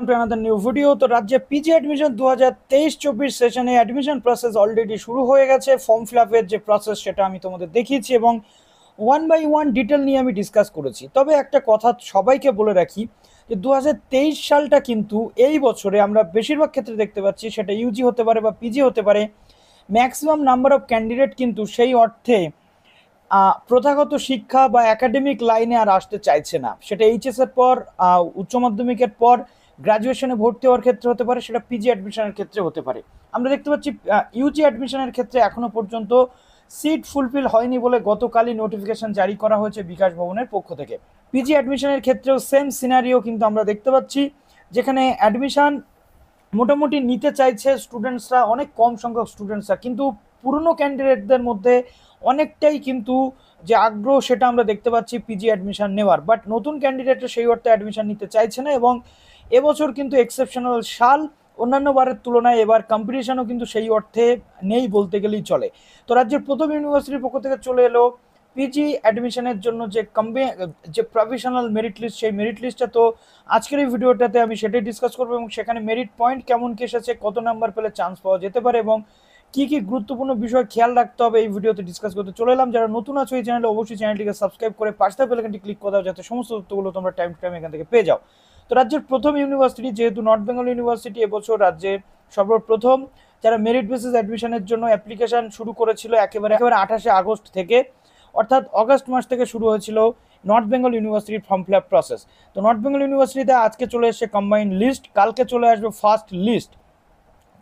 to another new video। তো রাজ্যে PG admission 2023-24 সেশনে অ্যাডমিশন প্রসেস অলরেডি শুরু হয়ে গেছে। ফর্ম ফিল আপের যে প্রসেস সেটা আমি তোমাদের দেখিয়েছি এবং ওয়ান বাই ওয়ান ডিটেল নিয়ে আমি ডিসকাস করেছি। তবে একটা কথা সবাইকে বলে রাখি যে 2023 সালটা কিন্তু এই বছরে আমরা বেশিরভাগ ক্ষেত্রে দেখতে পাচ্ছি, সেটা ইউজি হতে পারে বা পিজি হতে পারে, ম্যাক্সিমাম নাম্বার অফ ক্যান্ডিডেট কিন্তু সেই অর্থে প্রথাগত শিক্ষা বা একাডেমিক লাইনে আর আসতে চাইছে না। সেটা এইচএস এর পর, উচ্চ মাধ্যমিকের পর গ্র্যাজুয়েশনে ভর্তি হওয়ার ক্ষেত্রে হতে পারে, সেটা পিজি অ্যাডমিশনের ক্ষেত্রে হতে পারে। আমরা দেখতে পাচ্ছি ইউজি অ্যাডমিশনের ক্ষেত্রে এখনো পর্যন্ত সিট ফুলফিল হয়নি বলে গতকালই নোটিফিকেশন জারি করা হয়েছে বিকাশ ভবনের পক্ষ থেকে। পিজি অ্যাডমিশনের ক্ষেত্রেও সেম সিনারিও কিন্তু আমরা দেখতে পাচ্ছি, যেখানে অ্যাডমিশন মোটামুটি নিতে চাইছে স্টুডেন্টসরা, অনেক কম সংখ্যক স্টুডেন্টসরা, কিন্তু পুরনো ক্যান্ডিডেটদের মধ্যে অনেকটাই কিন্তু যে আগ্রহ সেটা আমরা দেখতে পাচ্ছি পিজি অ্যাডমিশন নেওয়ার। বাট নতুন ক্যান্ডিডেটরা সেই অর্থে অ্যাডমিশন নিতে চাইছে না এবং এবছর কিন্তু এক্সেপশনাল সাল, অন্যান্য বারের তুলনায় এবার কম্পিটিশনও কিন্তু সেই অর্থে নেই বলতে গেলেই চলে। তো রাজ্যের প্রথম ইউনিভার্সিটির পক্ষ থেকে চলে এলো পিজি অ্যাডমিশনের জন্য যে প্রফেশনাল মেরিট লিস্ট, সেই মেরিট লিস্টটা তো আজকের এই ভিডিওটাতে আমি সেটাই ডিসকাস করবো এবং সেখানে মেরিট পয়েন্ট কেমন কি এসেছে, কত নাম্বার পেলে চান্স পাওয়া যেতে পারে এবং কি কি গুরুত্বপূর্ণ বিষয় খেয়াল রাখতে হবে এই ভিডিওতে ডিসকাস করতে চলে এলাম। যারা নতুন আছো এই চ্যানেলে, অবশ্যই চ্যানেলটিকে সাবস্ক্রাইব করে পাশে বেল আইকনটি ক্লিক করে দাও, যাতে সমস্ত তথ্যগুলো তোমরা টাইম টু টাইম এখান থেকে পেয়ে যাও। তো রাজ্যের প্রথম ইউনিভার্সিটি যেহেতু নর্থ বেঙ্গল ইউনিভার্সিটি, এবছর রাজ্যে সর্বপ্রথম যারা মেরিট বেসিস অ্যাডমিশনের জন্য অ্যাপ্লিকেশন শুরু করেছিল একেবারে 28 আগস্ট থেকে, অর্থাৎ অগস্ট মাস থেকে শুরু হয়েছিল নর্থ বেঙ্গল ইউনিভার্সিটির ফর্ম ফিল আপ প্রসেস। তো নর্থ বেঙ্গল ইউনিভার্সিটিতে আজকে চলে এসেছে কম্বাইন্ড লিস্ট, কালকে চলে আসবে ফার্স্ট লিস্ট।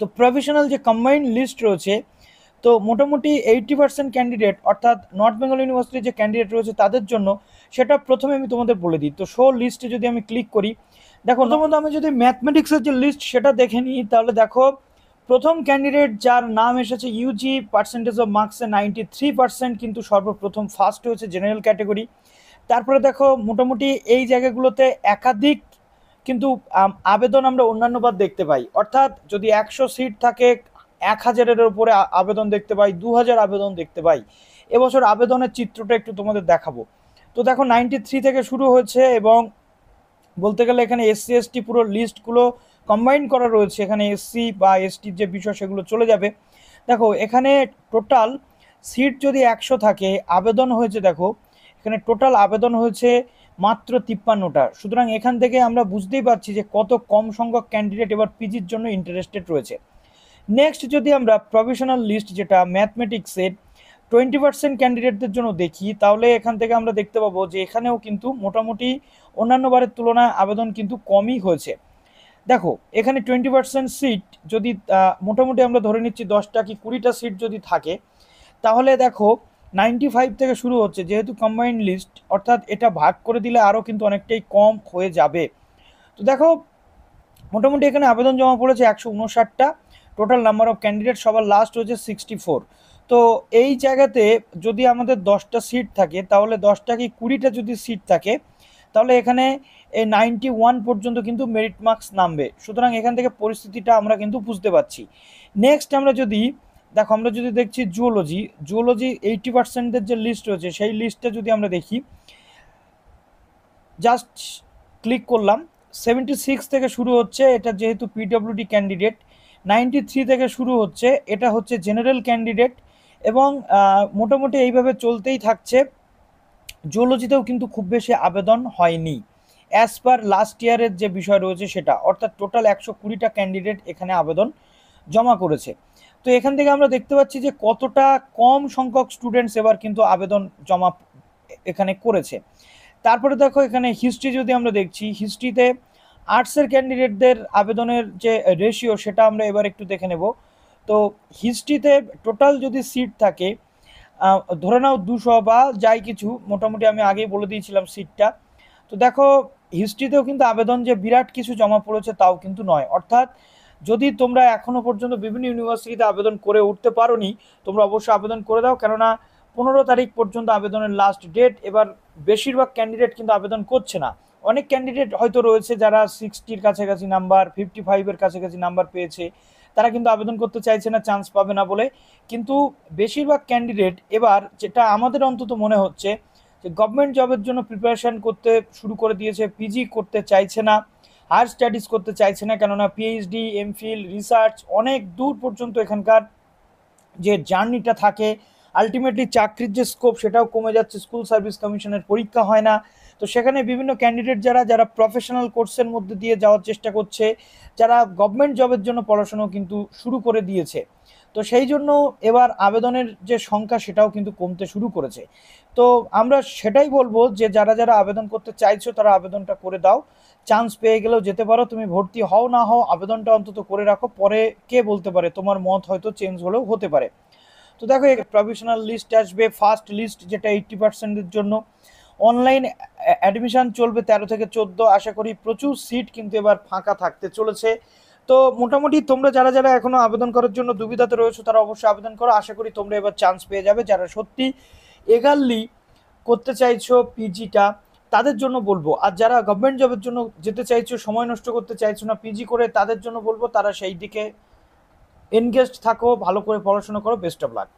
তো প্রফেশনাল যে কম্বাইন্ড লিস্ট রয়েছে, তো মোটামুটি 80% ক্যান্ডিডেট, অর্থাৎ নর্থ বেঙ্গল ইউনিভার্সিটির যে ক্যান্ডিডেট রয়েছে তাদের জন্য, সেটা প্রথমে আমি তোমাদের বলে দিই। তো শো লিস্টে যদি আমি ক্লিক করি, দেখো প্রথমত আমি যদি ম্যাথমেটিক্সের যে লিস্ট সেটা দেখে নিই, তাহলে দেখো প্রথম ক্যান্ডিডেট যার নাম এসেছে ইউজি পার্সেন্টেজ অফ মার্কসে 93%, কিন্তু সর্বপ্রথম ফার্স্ট হয়েছে জেনারেল ক্যাটাগরি। তারপরে দেখো মোটামুটি এই জায়গাগুলোতে একাধিক কিন্তু আবেদন আমরা অন্যান্য বার দেখতে পাই, অর্থাৎ যদি 100 সিট থাকে 1000-এর উপরে আবেদন দেখতে পাই, 2000 আবেদন দেখতে পাই। এবছর আবেদনের চিত্রটা একটু তোমাদের দেখাবো। তো দেখো 93 থেকে শুরু হয়েছে এবং বলতে গেলে এখানে এসসি এসটি পুরো লিস্টগুলো কম্বাইন করা রয়েছে, এখানে এসসি বা এসটির যে বিষয় সেগুলো চলে যাবে। দেখো এখানে টোটাল সিট যদি 100 থাকে, আবেদন হয়েছে, দেখো এখানে টোটাল আবেদন হয়েছে মাত্র 53টা। সুতরাং এখান থেকে আমরা বুঝতেই পারছি যে কত কম সংখ্যক ক্যান্ডিডেট এবার পিজির জন্য ইন্টারেস্টেড রয়েছে। নেক্সট যদি আমরা প্রফেশনাল লিস্ট, যেটা ম্যাথমেটিক্সের 20% ক্যান্ডিডেটদের জন্য দেখি, তাহলে এখান থেকে আমরা দেখতে পাবো যে এখানেও কিন্তু মোটামুটি অন্যান্য বারের তুলনায় আবেদন কিন্তু কমই হয়েছে। দেখো এখানে 20% সিট যদি মোটামুটি আমরা ধরে নিচ্ছি 10টা কি 20টা সিট যদি থাকে, তাহলে দেখো 95 থেকে শুরু হচ্ছে, যেহেতু কম্বাইন্ড লিস্ট, অর্থাৎ এটা ভাগ করে দিলে আরও কিন্তু অনেকটাই কম হয়ে যাবে। তো দেখো মোটামুটি এখানে আবেদন জমা পড়েছে 159টা, টোটাল নাম্বার অফ ক্যান্ডিডেট সবার লাস্ট হয়েছে 64। তো এই জায়গাতে যদি আমাদের 10টা সিট থাকে, তাহলে 10টা কি 20টা যদি সিট থাকে, তাহলে এখানে এই 91 পর্যন্ত কিন্তু মেরিট মার্কস নামবে। সুতরাং এখান থেকে পরিস্থিতিটা আমরা কিন্তু বুঝতে পারছি। নেক্সট আমরা যদি দেখো, আমরা যদি দেখছি জুওলজি 80%-এর যে লিস্ট রয়েছে, সেই লিস্টটা যদি আমরা দেখি, জাস্ট ক্লিক করলাম, 76 থেকে শুরু হচ্ছে, এটা যেহেতু পিডব্লিউডি ক্যান্ডিডেট। 93 থেকে শুরু হচ্ছে, এটা হচ্ছে জেনারেল ক্যান্ডিডেট এবং মোটামুটি এইভাবে চলতেই থাকছে। জুওলজিতেও কিন্তু খুব বেশি আবেদন হয়নি অ্যাজ পার লাস্ট ইয়ারের যে বিষয় রয়েছে সেটা, অর্থাৎ টোটাল 120টা ক্যান্ডিডেট এখানে আবেদন জমা করেছে। তো এখান থেকে আমরা দেখতে পাচ্ছি যে কতটা কম সংখ্যক স্টুডেন্টস এবার কিন্তু আবেদন জমা এখানে করেছে। তারপরে দেখো এখানে হিস্ট্রি যদি আমরা দেখছি, হিস্ট্রিতে আর্টসের ক্যান্ডিডেটদের আবেদনের যে রেশিও সেটা আমরা এবার একটু দেখে নেব। তো হিস্ট্রিতে টোটাল যদি সিট থাকে, ধরে নাও 200 বা যাই কিছু, মোটামুটি আমি আগেই বলে দিয়েছিলাম সিটটা। তো দেখো হিস্ট্রিতেও কিন্তু আবেদন যে বিরাট কিছু জমা পড়েছে তাও কিন্তু নয়, অর্থাৎ যদি তোমরা এখনও পর্যন্ত বিভিন্ন ইউনিভার্সিটিতে আবেদন করে উঠতে পারোনি, তোমরা অবশ্যই আবেদন করে দাও, কেননা 15 তারিখ পর্যন্ত আবেদনের লাস্ট ডেট। এবার বেশিরভাগ ক্যান্ডিডেট কিন্তু আবেদন করছে না। অনেক ক্যান্ডিডেট হয়তো রয়েছে যারা 60-র কাছাকাছি নাম্বার, 55-এর কাছাকাছি নাম্বার পেয়েছে, তারা কিন্তু আবেদন করতে চাইছে না, চান্স পাবে না বলে। কিন্তু বেশিরভাগ ক্যান্ডিডেট এবার, যেটা আমাদের অন্তত মনে হচ্ছে, যে গভর্নমেন্ট জবের জন্য প্রিপারেশান করতে শুরু করে দিয়েছে, পিজি করতে চাইছে না। হায়ার স্টাডিজ করতে চাইছে না, কেননা পিএইচডি, এমফিল, রিসার্চ অনেক দূর পর্যন্ত এখানকার যে জার্নিটা থাকে, আলটিমেটলি চাকরির যে স্কোপ সেটাও কমে যাচ্ছে, স্কুল সার্ভিস কমিশনের পরীক্ষা হয় না। তো সেখানে বিভিন্ন ক্যান্ডিডেট যারা প্রফেশনাল কোর্সের মধ্যে দিয়ে যাওয়ার চেষ্টা করছে, যারা গভর্নমেন্ট জবের জন্য পড়াশুনো কিন্তু শুরু করে দিয়েছে, তো সেই জন্য এবার আবেদনের যে সংখ্যা সেটাও কিন্তু কমতে শুরু করেছে। তো আমরা সেটাই বলবো যে যারা আবেদন করতে চাইছো তারা আবেদনটা করে দাও, চান্স পেয়ে গেলেও যেতে পারো, তুমি ভর্তি হও না হও আবেদনটা অন্তত করে রাখো, পরে কে বলতে পারে তোমার মত হয়তো চেঞ্জ হলেও হতে পারে। তো দেখো, প্রভিশনাল লিস্ট আসবে, ফার্স্ট লিস্ট যেটা 80%-এর জন্য, অনলাইন অ্যাডমিশন চলবে 13 থেকে 14। আশা করি প্রচুর সিট কিন্তু এবার ফাঁকা থাকতে চলেছে। তো মোটামুটি তোমরা যারা এখনো আবেদন করার জন্য দুবিধাতে রয়েছো তারা অবশ্যই আবেদন করো, আশা করি তোমরা এবার চান্স পেয়ে যাবে। যারা সত্যি এগারলি করতে চাইছো পিজিটা তাদের জন্য বলবো, আর যারা গভর্নমেন্ট জবের জন্য যেতে চাইছো, সময় নষ্ট করতে চাইছো না পিজি করে, তাদের জন্য বলবো তারা সেই দিকে এনগেজড থাকো, ভালো করে পড়াশোনা করো। Best of luck.